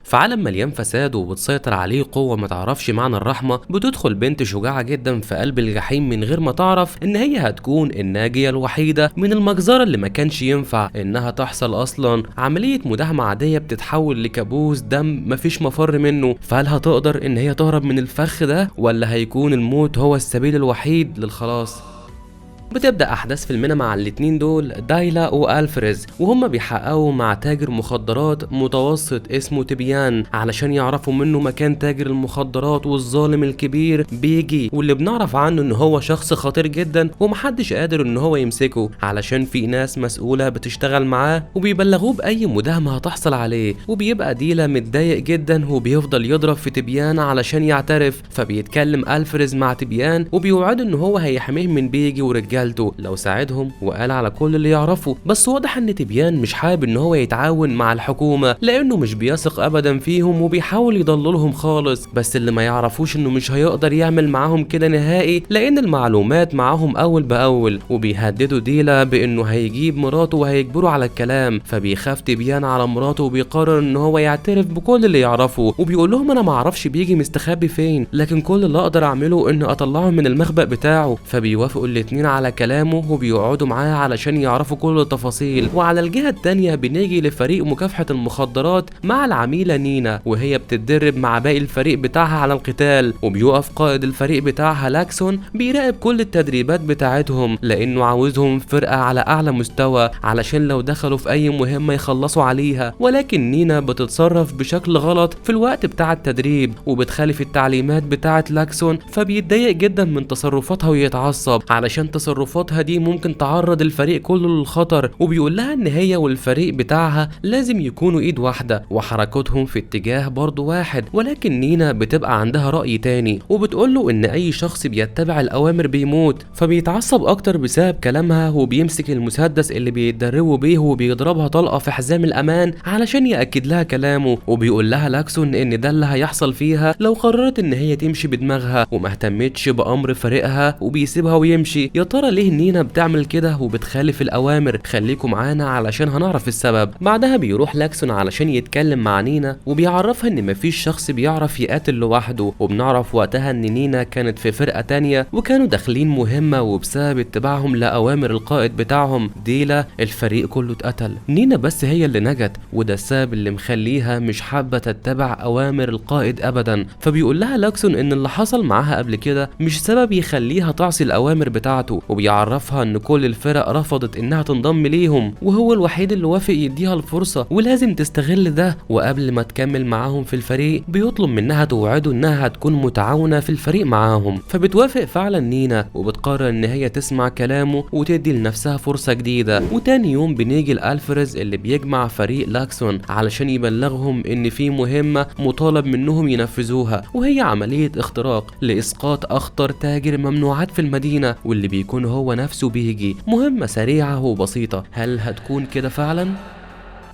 في عالم مليان فساد وبتسيطر عليه قوة ما تعرفش معنى الرحمة، بتدخل بنت شجاعة جدا في قلب الجحيم من غير ما تعرف ان هي هتكون الناجية الوحيدة من المجزرة اللي ما كانش ينفع انها تحصل اصلا. عملية مداهمة عادية بتتحول لكابوس دم مفيش مفر منه. فهل هتقدر ان هي تهرب من الفخ ده، ولا هيكون الموت هو السبيل الوحيد للخلاص؟ بتبدأ أحداث فيلمنا مع الاتنين دول، دايلا وألفريز، وهما بيحققوا مع تاجر مخدرات متوسط اسمه تبيان علشان يعرفوا منه مكان تاجر المخدرات والظالم الكبير بيجي، واللي بنعرف عنه إن هو شخص خطير جدا ومحدش قادر إن هو يمسكه علشان في ناس مسؤولة بتشتغل معاه وبيبلغوه بأي مداهمة هتحصل عليه. وبيبقى ديلا متضايق جدا وبيفضل يضرب في تبيان علشان يعترف. فبيتكلم ألفريز مع تبيان وبيوعده إن هو هيحميه من بيجي ورجاله لو ساعدهم وقال على كل اللي يعرفه. بس واضح ان تبيان مش حابب ان هو يتعاون مع الحكومة لانه مش بيثق ابدا فيهم وبيحاول يضللهم خالص. بس اللي ما يعرفوش انه مش هيقدر يعمل معاهم كده نهائي لان المعلومات معاهم اول باول. وبيهددوا ديلا بانه هيجيب مراته وهيجبره على الكلام. فبيخاف تبيان على مراته وبيقرر ان هو يعترف بكل اللي يعرفه وبيقول لهم انا ما اعرفش بيجي مستخبي فين، لكن كل اللي اقدر اعمله ان اطلعه من المخبأ بتاعه. فبيوافقوا الاتنين على كلامه وبيقعدوا معاه علشان يعرفوا كل التفاصيل. وعلى الجهة التانية بنيجي لفريق مكافحة المخدرات مع العميلة نينا، وهي بتتدرب مع باقي الفريق بتاعها على القتال. وبيقف قائد الفريق بتاعها لاكسون بيراقب كل التدريبات بتاعتهم لانه عاوزهم فرقة على اعلى مستوى علشان لو دخلوا في اي مهمة يخلصوا عليها. ولكن نينا بتتصرف بشكل غلط في الوقت بتاع التدريب وبتخالف التعليمات بتاعة لاكسون. فبيتضايق جدا من تصرفاتها ويتعصب علشان تصرفاتها دي ممكن تعرض الفريق كله للخطر. وبيقول لها ان هي والفريق بتاعها لازم يكونوا ايد واحدة وحركتهم في اتجاه برضو واحد. ولكن نينا بتبقى عندها رأي تاني وبتقوله ان اي شخص بيتبع الاوامر بيموت. فبيتعصب اكتر بسبب كلامها وبيمسك المسدس اللي بيتدربوا بيه وبيضربها طلقة في حزام الامان علشان يأكد لها كلامه. وبيقول لها لاكسون ان ده اللي هيحصل فيها لو قررت ان هي تمشي بدماغها وما اهتمتش بامر فريقها وبيسيبها ويمشي. يا ترى ليه نينا بتعمل كده وبتخالف الاوامر؟ خليكم معانا علشان هنعرف السبب. بعدها بيروح لاكسون علشان يتكلم مع نينا وبيعرفها ان مفيش شخص بيعرف يقاتل لوحده. وبنعرف وقتها ان نينا كانت في فرقة تانية وكانوا داخلين مهمة، وبسبب اتباعهم لاوامر القائد بتاعهم ديلا الفريق كله اتقتل. نينا بس هي اللي نجت، وده السبب اللي مخليها مش حابة تتبع اوامر القائد ابدا. فبيقول لها لاكسون ان اللي حصل معاها قبل كده مش سبب يخليها تعصي الاوامر بتاعته، وبيعرفها ان كل الفرق رفضت انها تنضم ليهم وهو الوحيد اللي وافق يديها الفرصة ولازم تستغل ده. وقبل ما تكمل معاهم في الفريق بيطلب منها توعده انها هتكون متعاونة في الفريق معاهم. فبتوافق فعلا نينا وبتقرر ان هي تسمع كلامه وتدي لنفسها فرصة جديدة. وتاني يوم بنيجي لألفريز اللي بيجمع فريق لاكسون علشان يبلغهم ان في مهمة مطالب منهم ينفذوها، وهي عملية اختراق لإسقاط اخطر تاجر ممنوعات في المدينة واللي بيكون هو نفسه بيجي. مهمة سريعة وبسيطة، هل هتكون كده فعلا؟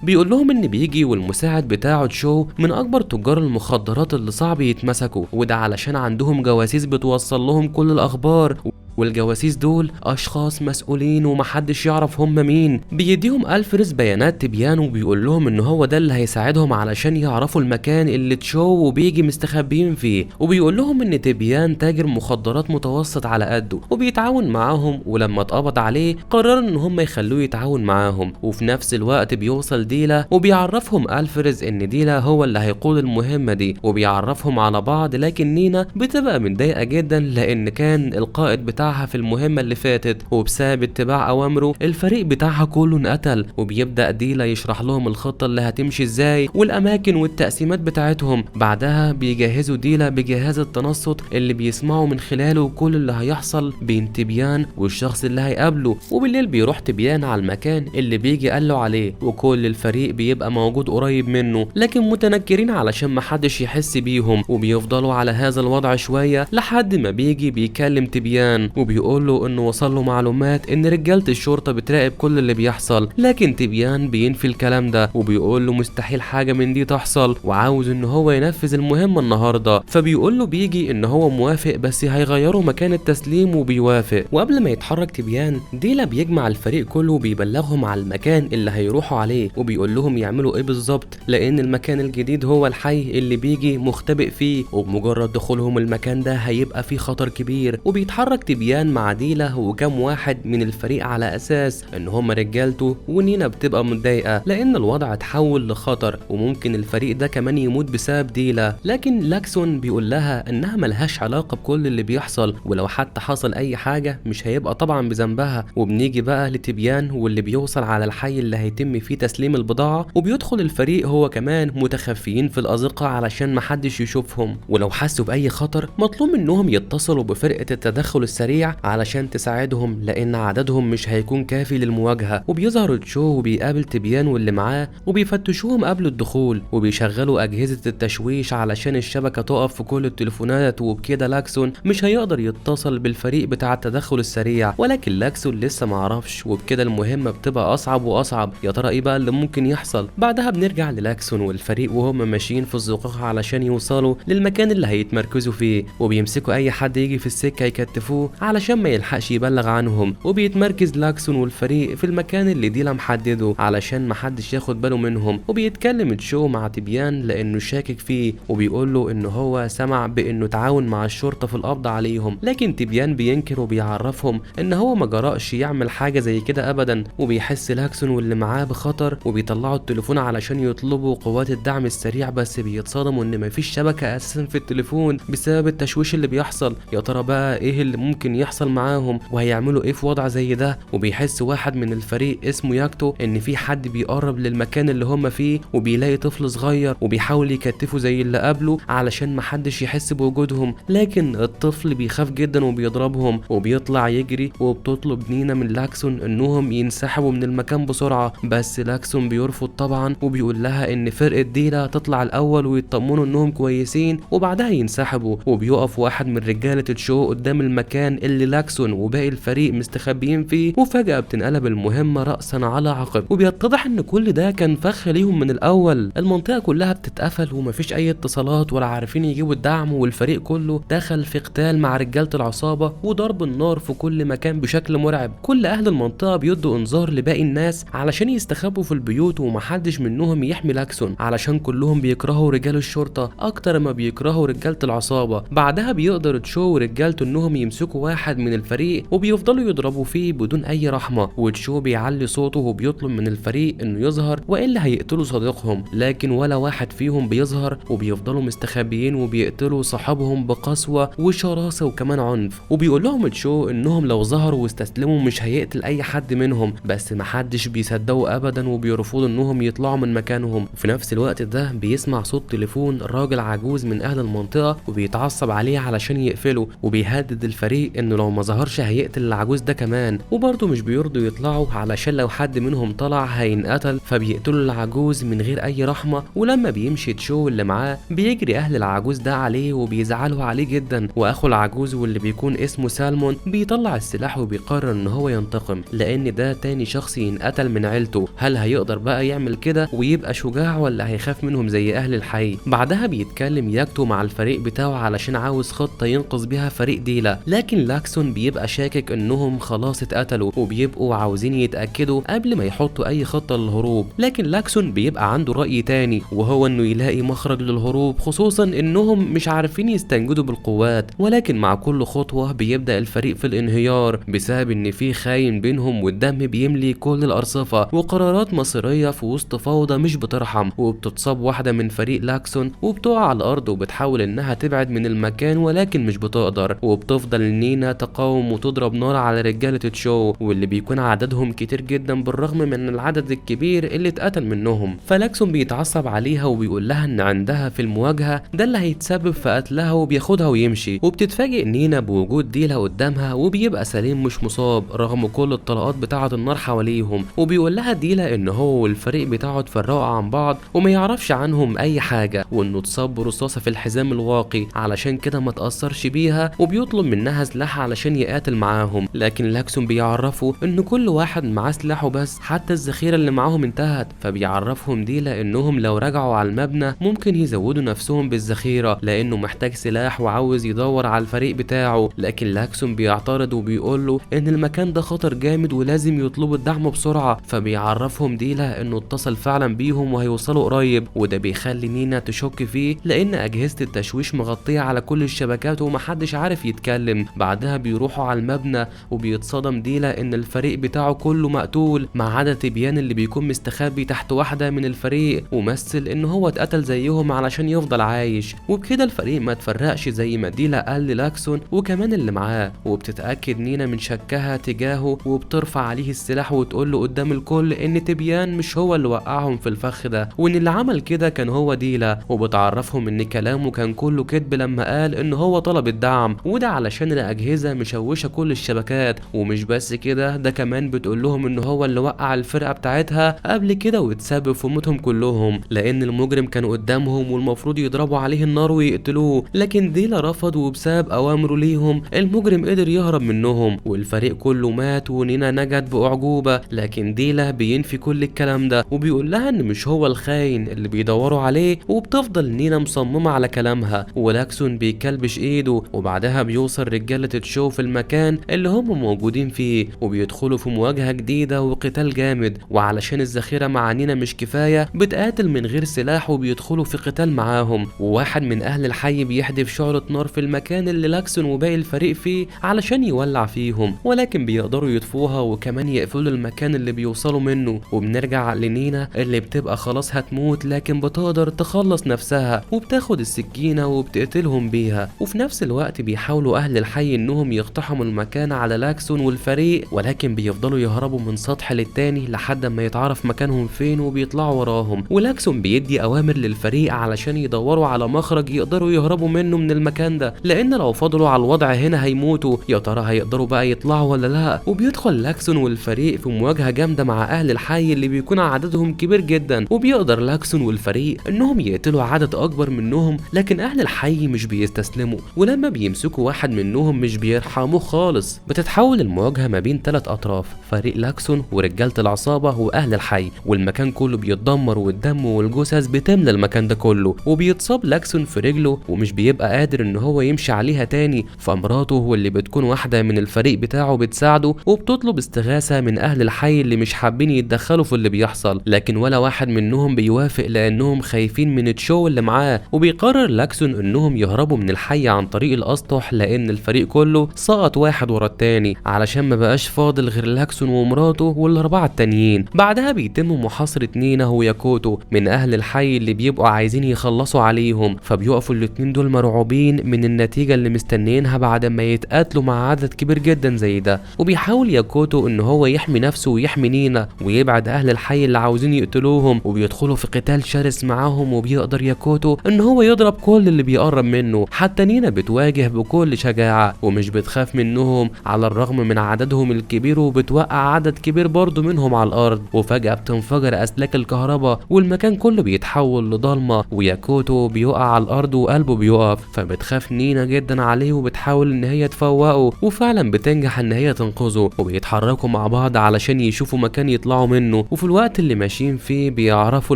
بيقول لهم ان بيجي والمساعد بتاعه تشو من اكبر تجار المخدرات اللي صعب يتمسكوا، وده علشان عندهم جواسيس بتوصل لهم كل الاخبار، والجواسيس دول اشخاص مسؤولين ومحدش يعرف هم مين. بيديهم ألفريز بيانات تبيان وبيقول لهم ان هو ده اللي هيساعدهم علشان يعرفوا المكان اللي تشو وبيجي مستخبيين فيه. وبيقول لهم ان تبيان تاجر مخدرات متوسط على قده وبيتعاون معاهم، ولما اتقبض عليه قرروا ان هم يخلوه يتعاون معاهم. وفي نفس الوقت بيوصل ديلا وبيعرفهم ألفريز ان ديلا هو اللي هيقود المهمة دي وبيعرفهم على بعض. لكن نينا بتبقى متضايقة جدا لان كان القائد بتاعها في المهمة اللي فاتت وبسبب اتباع اوامره الفريق بتاعها كله انقتل. وبيبدأ ديلا يشرح لهم الخطة اللي هتمشي ازاي والاماكن والتقسيمات بتاعتهم. بعدها بيجهزوا ديلا بجهاز التنصت اللي بيسمعوا من خلاله كل اللي هيحصل بين تبيان والشخص اللي هيقابله. وبالليل بيروح تبيان على المكان اللي بيجي قاله عليه وكل الفريق بيبقى موجود قريب منه، لكن متنكرين علشان محدش يحس بيهم. وبيفضلوا على هذا الوضع شوية لحد ما بيجي بيكلم تبيان وبيقول له انه وصل له معلومات ان رجالة الشرطة بتراقب كل اللي بيحصل، لكن تبيان بينفي الكلام ده وبيقول له مستحيل حاجة من دي تحصل وعاوز ان هو ينفذ المهمة النهاردة. فبيقول له بيجي ان هو موافق بس هيغيروا مكان التسليم وبيوافق. وقبل ما يتحرك تبيان، ديلا بيجمع الفريق كله وبيبلغهم على المكان اللي هيروحوا عليه وبيقول لهم يعملوا ايه بالظبط، لان المكان الجديد هو الحي اللي بيجي مختبئ فيه، وبمجرد دخولهم المكان ده هيبقى فيه خطر كبير. وبيتحرك تبيان مع ديلا وكام واحد من الفريق على اساس ان هم رجالته، ونينا بتبقى متضايقه لان الوضع اتحول لخطر وممكن الفريق ده كمان يموت بسبب ديلا. لكن لاكسون بيقول لها انها ملهاش علاقه بكل اللي بيحصل، ولو حتى حصل اي حاجه مش هيبقى طبعا بذنبها. وبنيجي بقى لتبيان واللي بيوصل على الحي اللي هيتم فيه تسليم البضاعه، وبيدخل الفريق هو كمان متخفيين في الازقه علشان محدش يشوفهم، ولو حسوا باي خطر مطلوب منهم يتصلوا بفرقه التدخل السريع علشان تساعدهم لان عددهم مش هيكون كافي للمواجهه. وبيظهر تشو وبيقابل تبيان واللي معاه وبيفتشوهم قبل الدخول وبيشغلوا اجهزه التشويش علشان الشبكه تقف في كل التليفونات، وبكده لاكسون مش هيقدر يتصل بالفريق بتاع التدخل السريع. ولكن لاكسون لسه معرفش، وبكده المهمه بتبقى اصعب واصعب. يا ترى ايه بقى اللي ممكن يحصل؟ بعدها بنرجع للاكسون والفريق وهم ماشيين في الزقاق علشان يوصلوا للمكان اللي هيتمركزوا فيه، وبيمسكوا اي حد يجي في السكه يكتفوه علشان ما يلحقش يبلغ عنهم. وبيتمركز لاكسون والفريق في المكان اللي ديلا محدده علشان محدش ياخد باله منهم. وبيتكلم تشو مع تبيان لانه شاكك فيه وبيقول له ان هو سمع بانه تعاون مع الشرطه في القبض عليهم، لكن تبيان بينكر وبيعرفهم ان هو ما جرأش يعمل حاجه زي كده ابدا. وبيحس لاكسون واللي معاه بخطر وبيطلعوا التليفون علشان يطلبوا قوات الدعم السريع، بس بيتصدموا ان مفيش شبكه اساسا في التليفون بسبب التشويش اللي بيحصل. يا ترى بقى ايه اللي ممكن يحصل معاهم وهيعملوا ايه في وضع زي ده؟ وبيحس واحد من الفريق اسمه ياكتو ان في حد بيقرب للمكان اللي هم فيه وبيلاقي طفل صغير وبيحاول يكتفه زي اللي قبله علشان محدش يحس بوجودهم، لكن الطفل بيخاف جدا وبيضربهم وبيطلع يجري. وبتطلب نينا من لاكسون انهم ينسحبوا من المكان بسرعه، بس لاكسون بيرفض طبعا وبيقول لها ان فرقه ديلا تطلع الاول ويطمنوا انهم كويسين وبعدها ينسحبوا. وبيقف واحد من رجاله الشو قدام المكان اللي لاكسون وباقي الفريق مستخبيين فيه، وفجاه بتنقلب المهمه راسا على عقب وبيتضح ان كل ده كان فخ ليهم من الاول. المنطقه كلها بتتقفل ومفيش اي اتصالات ولا عارفين يجيبوا الدعم، والفريق كله دخل في قتال مع رجاله العصابه وضرب النار في كل مكان بشكل مرعب. كل اهل المنطقه بيدوا انذار لباقي الناس علشان يستخبوا في البيوت ومحدش منهم يحمي لاكسون علشان كلهم بيكرهوا رجال الشرطه اكتر ما بيكرهوا رجاله العصابه. بعدها بيقدر تشو ورجالته انهم يمسكوا واحد من الفريق وبيفضلوا يضربوا فيه بدون اي رحمه، وتشو بيعلي صوته وبيطلب من الفريق انه يظهر والا هيقتلوا صديقهم، لكن ولا واحد فيهم بيظهر وبيفضلوا مستخبيين وبيقتلوا صاحبهم بقسوه وشراسه وكمان عنف. وبيقول لهم تشو انهم لو ظهروا واستسلموا مش هيقتل اي حد منهم، بس محدش بيصدقوا ابدا وبيرفضوا انهم يطلعوا من مكانهم. في نفس الوقت ده بيسمع صوت تليفون راجل عجوز من اهل المنطقه وبيتعصب عليه علشان يقفله، وبيهدد الفريق انه لو ما ظهرش هيقتل العجوز ده كمان. وبرضه مش بيرضوا يطلعوا علشان لو حد منهم طلع هينقتل، فبيقتلوا العجوز من غير اي رحمه. ولما بيمشي تشو اللي معاه بيجري اهل العجوز ده عليه وبيزعلوا عليه جدا، واخو العجوز واللي بيكون اسمه سالمون بيطلع السلاح وبيقرر ان هو ينتقم لان ده تاني شخص ينقتل من عيلته. هل هيقدر بقى يعمل كده ويبقى شجاع ولا هيخاف منهم زي اهل الحي؟ بعدها بيتكلم ياكتو مع الفريق بتاعه علشان عاوز خطه ينقذ بيها فريق ديلا، لكن لاكسون بيبقى شاكك انهم خلاص اتقتلوا وبيبقوا عاوزين يتاكدوا قبل ما يحطوا اي خطه للهروب. لكن لاكسون بيبقى عنده راي تاني وهو انه يلاقي مخرج للهروب، خصوصا انهم مش عارفين يستنجدوا بالقوات. ولكن مع كل خطوه بيبدا الفريق في الانهيار بسبب ان في خاين بينهم والدم بيملي كل الارصفه، وقرارات مصيريه في وسط فوضى مش بترحم. وبتتصاب واحده من فريق لاكسون وبتقع على الارض وبتحاول انها تبعد من المكان ولكن مش بتقدر، وبتفضل نينا تقاوم وتضرب نار على رجاله تشو واللي بيكون عددهم كتير جدا بالرغم من العدد الكبير اللي اتقتل منهم. فلاكسون بيتعصب عليها وبيقول لها ان عندها في المواجهه ده اللي هيتسبب في قتلها وبياخدها ويمشي. وبتتفاجئ نينا بوجود ديلا قدامها وبيبقى سليم مش مصاب رغم كل الطلقات بتاعه النار حواليهم. وبيقول لها ديلا ان هو والفريق بتاعه اتفرقوا عن بعض وما يعرفش عنهم اي حاجه، وانه اتصاب برصاصه في الحزام الواقي علشان كده ما تاثرش بيها. وبيطلب منها سلاح علشان يقاتل معاهم، لكن لاكسون بيعرفوا ان كل واحد معاه سلاحه بس، حتى الذخيره اللي معاهم انتهت. فبيعرفهم ديلا انهم لو رجعوا على المبنى ممكن يزودوا نفسهم بالذخيره لانه محتاج سلاح وعاوز يدور على الفريق بتاعه. لكن لاكسون بيعترض وبيقول له ان المكان ده خطر جامد ولازم يطلبوا الدعم بسرعه. فبيعرفهم ديلا انه اتصل فعلا بيهم وهيوصلوا قريب، وده بيخلي نينا تشك فيه لان اجهزه التشويش مغطيه على كل الشبكات ومحدش عارف يتكلم. بعدها بيروحوا على المبنى وبيتصدم ديلا ان الفريق بتاعه كله مقتول ما عدا تبيان اللي بيكون مستخبي تحت واحده من الفريق ومثل ان هو اتقتل زيهم علشان يفضل عايش. وبكده الفريق ما اتفرقش زي ما ديلا قال للاكسون وكمان اللي معاه. وبتتاكد نينا من شكها تجاهه وبترفع عليه السلاح وتقول له قدام الكل ان تبيان مش هو اللي وقعهم في الفخ ده وان اللي عمل كده كان هو ديلا. وبتعرفهم ان كلامه كان كله كذب لما قال ان هو طلب الدعم، وده علشان الاجهزه مشوشه كل الشبكات. ومش بس كده، ده كمان بتقول لهم ان هو اللي وقع الفرقه بتاعتها قبل كده واتسبب في موتهم كلهم لان المجرم كان قدامهم والمفروض يضربوا عليه النار ويقتلوه. لكن ديلا رفض وبسبب اوامره ليهم المجرم قدر يهرب منهم والفريق كله مات ونينا نجت باعجوبه. لكن ديلا بينفي كل الكلام ده وبيقول لها ان مش هو الخاين اللي بيدوروا عليه، وبتفضل نينا مصممه على كلامها. ولاكسون بيكلبش ايده وبعدها بيوصل رجاله تشو في المكان اللي هم موجودين فيه وبيدخلوا في مواجهه جديده وقتال جامد. وعلشان الذخيره مع نينا مش كفايه بتقاتل من غير سلاح وبيدخلوا في قتال معاهم. وواحد من اهل الحي بيحدف شعلة نار في المكان اللي لاكسون وباقي الفريق فيه علشان يولع فيهم، ولكن بيقدروا يطفوها وكمان يقفلوا المكان اللي بيوصلوا منه. وبنرجع لنينا اللي بتبقى خلاص هتموت لكن بتقدر تخلص نفسها وبتاخد السكينه وبتقتلهم بيها. وفي نفس الوقت بيحاولوا اهل الحي انهم يقتحموا المكان على لاكسون والفريق، ولكن بيفضلوا يهربوا من سطح للتاني لحد ما يتعرف مكانهم فين وبيطلعوا وراهم. ولاكسون بيدي اوامر للفريق علشان يدوروا على مخرج يقدروا يهربوا منه من المكان ده لان لو فضلوا على الوضع هنا هيموتوا. يا ترى هيقدروا بقى يطلعوا ولا لا؟ وبيدخل لاكسون والفريق في مواجهه جامده مع اهل الحي اللي بيكون عددهم كبير جدا، وبيقدر لاكسون والفريق انهم يقتلوا عدد اكبر منهم. لكن اهل الحي مش بيستسلموا ولما بيمسكوا واحد منهم مش بيرحموه خالص. بتتحول المواجهه ما بين 3 اطراف، فريق لاكسون ورجاله العصابه واهل الحي، والمكان كله بيتدمر والدم والجثث بتملى المكان ده كله. وبيتصاب لاكسون في رجله ومش بيبقى قادر ان هو يمشي عليها تاني. فمراته واللي بتكون واحده من الفريق بتاعه بتساعده وبتطلب استغاثه من اهل الحي اللي مش حابين يتدخلوا في اللي بيحصل، لكن ولا واحد منهم بيوافق لانهم خايفين من تشو اللي معاه. وبيقرر لاكسون انهم يهربوا من الحي عن طريق الاسطح لان الفريق كله سقط واحد ورا التاني علشان ما بقاش فاضل غير لاكسون ومراته والاربعه التانيين. بعدها بيتم محاصره نينا وياكوتو من اهل الحي اللي بيبقوا عايزين يخلصوا عليهم. فبيقفوا الاتنين دول مرعوبين من النتيجه اللي مستنيينها بعد ما يتقاتلوا مع عدد كبير جدا زي ده. وبيحاول ياكوتو ان هو يحمي نفسه ويحمي نينا ويبعد اهل الحي اللي عاوزين يقتلوهم، وبيدخلوا في قتال شرس معاهم. وبيقدر ياكوتو ان هو يضرب كل اللي بيقرب منه، حتى نينا بتواجه بكل شجاعه ومش بتخاف منهم على الرغم من عددهم الكبير، وبتوقع عدد كبير برضه منهم على الارض. وفجاه بتنفجر اسلاك الكهرباء والمكان كله بيتحول لضلمه وياكوتو بيقع على الارض وقلبه بيقف. فبتخاف نينا جدا عليه وبتحاول ان هي تفوقه، وفعلا بتنجح ان هي تنقذه. وبيتحركوا مع بعض علشان يشوفوا مكان يطلعوا منه. وفي الوقت اللي ماشيين فيه بيعرفوا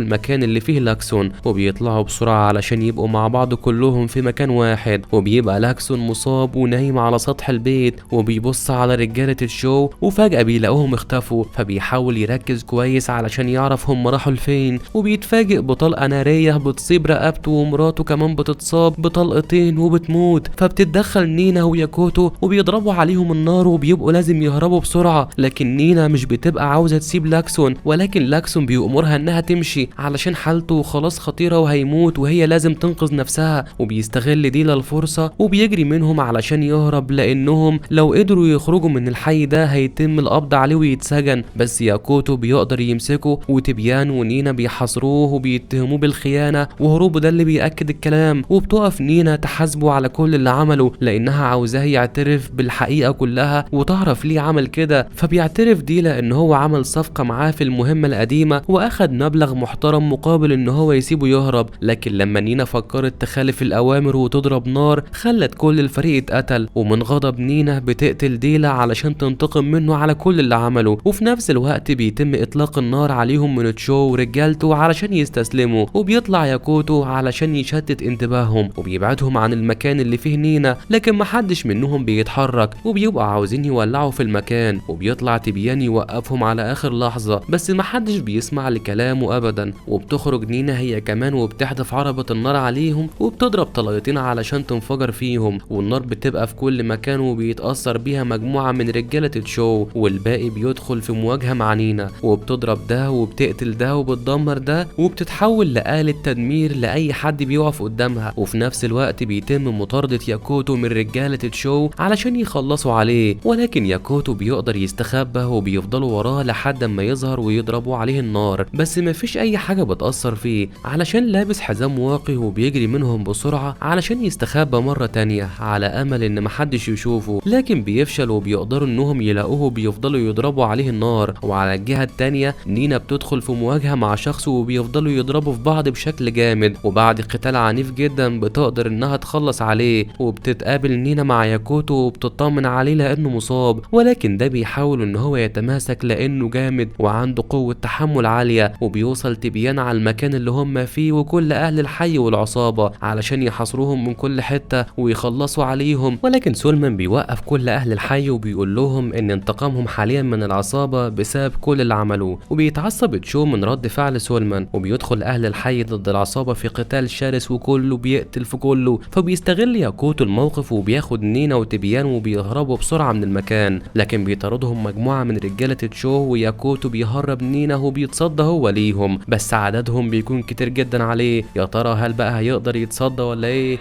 المكان اللي فيه لاكسون وبيطلعوا بسرعه علشان يبقوا مع بعض كلهم في مكان واحد. وبيبقى لاكسون مصاب ونايم على سطح البيت وبيبص على رجاله الشو وفجاه بيلاقوهم اختفوا. فبيحاول يركز كويس علشان يعرف هم راحوا لفين، وبيتفاجئ بطلقه ناريه بتصيب رقبته ومراته كمان بتتصاب بطلقتين وبتموت. فبتتدخل نينا وياكوتو وبيضربوا عليهم النار وبيبقوا لازم يهربوا بسرعه. لكن نينا مش بتبقى عاوزه تسيب لاكسون، ولكن لاكسون بيأمرها انها تمشي علشان حالته خلاص خطيره وهيموت وهي لازم تنقذ نفسها. وبيستغل ديلا الفرصه وبيجري منهم علشان يهرب لانهم لو قدروا يخرجوا من الحي ده هيتم القبض عليه ويتسجن. بس ياكوتو بيقدر يمسكه وتبيان ونينا بيحاصروه وبيتهموه بالخيانه وهروبه ده اللي بيأكد الكلام. وبتقف نينا تحاسبه على كل اللي عمله لانها عاوزاه يعترف بالحقيقه كلها وتعرف ليه عمل كده. فبيعترف ديلا ان هو عمل صفقه معاه في المهمه القديمه واخد مبلغ محترم مقابل ان هو يسيبه يهرب. لكن لما نينا فكرت تخالف الاوامر وتضرب نار خلت كل الفريق اتقتل. ومن غضب نينا بتقتل ديلا علشان تنتقم منه على كل اللي عمله، وفي نفس الوقت بيتم اطلاق النار عليهم من تشو ورجالته علشان يستسلموا، وبيطلع ياكوتو علشان يشتت انتباههم وبيبعدهم عن المكان اللي فيه نينا، لكن محدش منهم بيتحرك وبيبقوا عاوزين يولعوا في المكان، وبيطلع تبيان يوقفهم على اخر لحظة بس محدش بيسمع لكلامه ابدا، وبتخرج نينا هي كمان وبتحدف عربة النار عليهم وبتضرب طلقتين علشان تنفجر فيهم، والنار بتبقى في كل مكان وبيتأثر بيها مجموعة من رجالة تشو، والباقي بيدخل في مواجهة مع نينا وبتضرب ده وبتقتل ده وبتدمر ده وبتتحول لآلة تدمير لأي حد بيقف قدامها، وفي نفس الوقت بيتم مطاردة ياكوتو من رجالة تشو علشان يخلصوا عليه، ولكن ياكوتو بيقدر يستخبى وبيفضلوا وراه لحد ما يظهر ويضربوا عليه النار، بس مفيش أي حاجة بتأثر فيه علشان لابس حزام واقي وبيجري منهم بسرعة علشان يستخبى مرة تانية على أمل إن محدش يشوفه، لكن بيفشل وبيقدروا إنهم يلاقوه وبيفضلوا يضربوا عليه النار. وعلى الجهة التانية نينا بتدخل في مواجهة مع شخص وبيفضلوا يضربوا في بعض بشكل جامد، وبعد قتال عنيف جدا بتقدر إنها تخلص عليه، وبتتقابل نينا مع ياكوتو وبتطمن عليه لأنه مصاب، ولكن ده بيحاول إن هو يتماسك لأنه جامد وعنده قوة تحمل عالية، وبيوصل تبيان على المكان اللي هم فيه وكل أهل الحي والعصابة علشان يحاصروهم من كل حتة ويخلصوا عليهم، ولكن سولمان بيوقف كل أهل الحي وبيقول لهم إن انتقامهم حاليا من العصابة بسبب كل اللي عملوه، وبيتعصب تشو من رد فعل سولمان وبيدخل أهل الحي ضد العصابة في قتال شرس وكله بيقتل في كله، فبيستغل ياكوتو الموقف وبياخد نينا وتبيان وبيهربوا بسرعة من المكان، لكن بيطاردهم مجموعة من رجالة تشو وياكوتو بيهرب نينا وبيتصدى هو ليهم، بس عددهم بيكون كتير جدا عليه. يا ترى هل بقى هيقدر يتصدى ولا ايه؟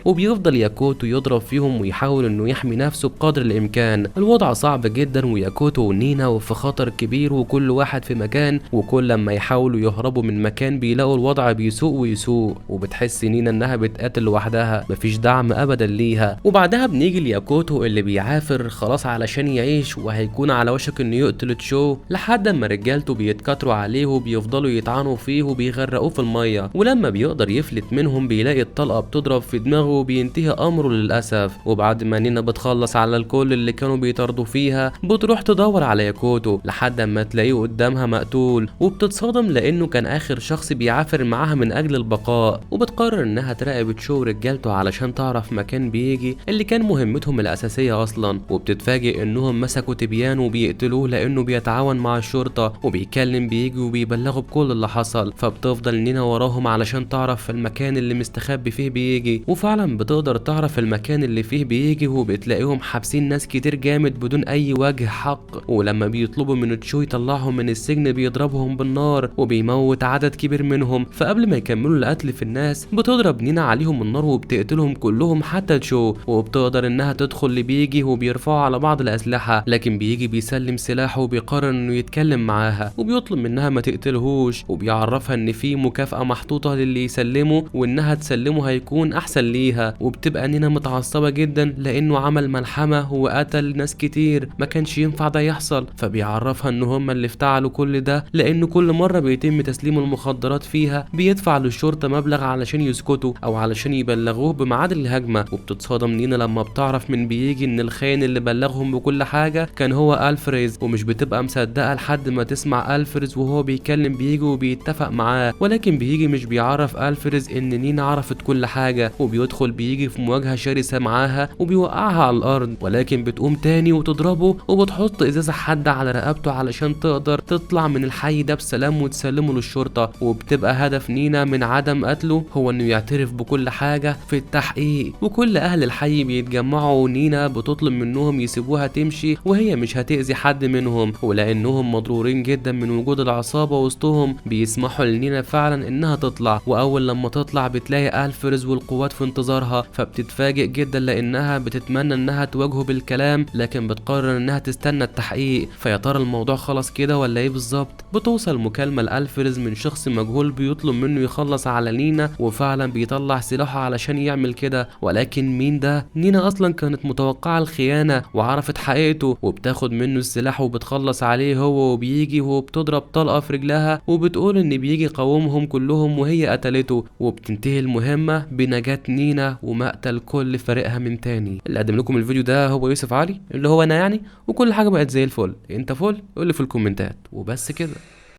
وبيفضل ياكوتو يضرب فيهم ويحاول انه يحمي نفسه بقدر الامكان. الوضع صعب جدا وياكوتو ونينا في خطر كبير وكل واحد في مكان، وكل لما يحاولوا يهربوا من مكان بيلاقوا الوضع بيسوء ويسوء، وبتحس نينا انها بتقاتل لوحدها مفيش دعم ابدا ليها. وبعدها بنيجي لياكوتو اللي بيعافر خلاص علشان يعيش وهيكون على وشك انه يقتل تشو، لحد اما رجالته بيتكاتروا عليه وبيفضلوا يطعنوا فيه وبيغرقوه في الميه، ولما بيقدر يفلت منهم بيلاقي الطلقه بتضرب في دماغه وبينتهي امره للاسف. وبعد ما نينا بتخلص على الكل اللي كانوا بيطاردوا فيها بتروح تدور على ياكوتو لحد ما تلاقيه قدامها مقتول، وبتتصدم لانه كان اخر شخص بيعافر معاها من اجل البقاء، وبتقرر انها تراقب تشو رجالته علشان تعرف مكان بيجي اللي كان مهمتهم الاساسيه اصلا، وبتتفاجئ انهم مسكوا تبيان وبيقتلوه لانه بيتعاون مع الشرطه وبيكلم بيجي وبيبلغوا بكل اللي حصل، فبتفضل نينا وراهم علشان تعرف المكان اللي مستخبي فيه بيجي، وفعلا بتقدر تعرف المكان اللي فيه بيجي وبتلاقيهم حابسين ناس كتير جامد بدون اي وجه حق، ولما بيطلبوا من تشو يطلعهم من السجن بيضربهم بالنار وبيموت عدد كبير منهم، فقبل ما يكملوا القتل في الناس بتضرب نينا عليهم النار وبتقتلهم كلهم حتى تشو، وبتقدر انها تدخل لبيجي وبيرفعوا على بعض الاسلحه، لكن بيجي بيسلم سلاحه وبيقرر انه يتكلم معاها وبيطلب منها ما تقتلهوش، وبيعرفها ان في مكافأة محطوطه للي يسلمه وانها تسلمه هيكون احسن ليها، وبتبقى نينا متعصبة جدا لانه عمل ملحمة وقتل ناس كتير ما كانش ينفع ده يحصل، فبيعرفها ان هم اللي افتعلوا كل ده لانه كل مرة بيتم تسليم المخدرات فيها بيدفع للشرطة مبلغ علشان يسكتوا او علشان يبلغوه بميعاد الهجمة. وبتتصدم نينا لما بتعرف من بيجي ان الخاين اللي بلغهم بكل حاجة كان هو ألفريز، ومش بتبقى مصدقة لحد ما تسمع ألفريز وهو بيكلم بيجي وبيتفق معاه، ولكن بيجي مش بيعرف ألفريز ان نينا عرفت كل حاجة، وبيدخل بيجي في مواجهة شرسة معاها وبيوقعها على الارض، ولكن بتقوم تاني وتضربه وبتحط ازازة حادة على رقبته علشان تقدر تطلع من الحي ده بسلام وتسلمه للشرطة، وبتبقى هدف نينا من عدم قتله هو انه يعترف بكل حاجة في التحقيق، وكل اهل الحي بيتجمعوا ونينا بتطلب منهم يسيبوها تمشي وهي مش هتأذي حد منهم، ولانهم مضرورين جدا من وجود العصابة وسطهم بيسمحوا لنينا فعلا انها تطلع، واول لما تطلع بتلاقي ألفريز والقوات في انتظارها، فبتتفاجئ جدا لانها بتتمنى انها تواجهه بالكلام لكن بتقرر انها تستنى التحقيق، فيا ترى الموضوع خلص كده ولا ايه بالظبط؟ بتوصل مكالمة لألفريز من شخص مجهول بيطلب منه يخلص على نينا، وفعلا بيطلع سلاحه علشان يعمل كده، ولكن مين ده؟ نينا اصلا كانت متوقعة الخيانة وعرفت حقيقته، وبتاخد منه السلاح وبتخلص عليه هو وبيجي، وبتضرب طلقة في رجلها وبتقول ان بيجي قاومهم كلهم وهي قتلته، وبتنتهي المهمة بنجاة نينا هنا ومقتل كل فريقها من تاني. اللي قدم لكم الفيديو ده هو يوسف علي اللي هو انا يعني، وكل حاجه بقت زي الفل. انت فل؟ قول لي في الكومنتات. وبس كده.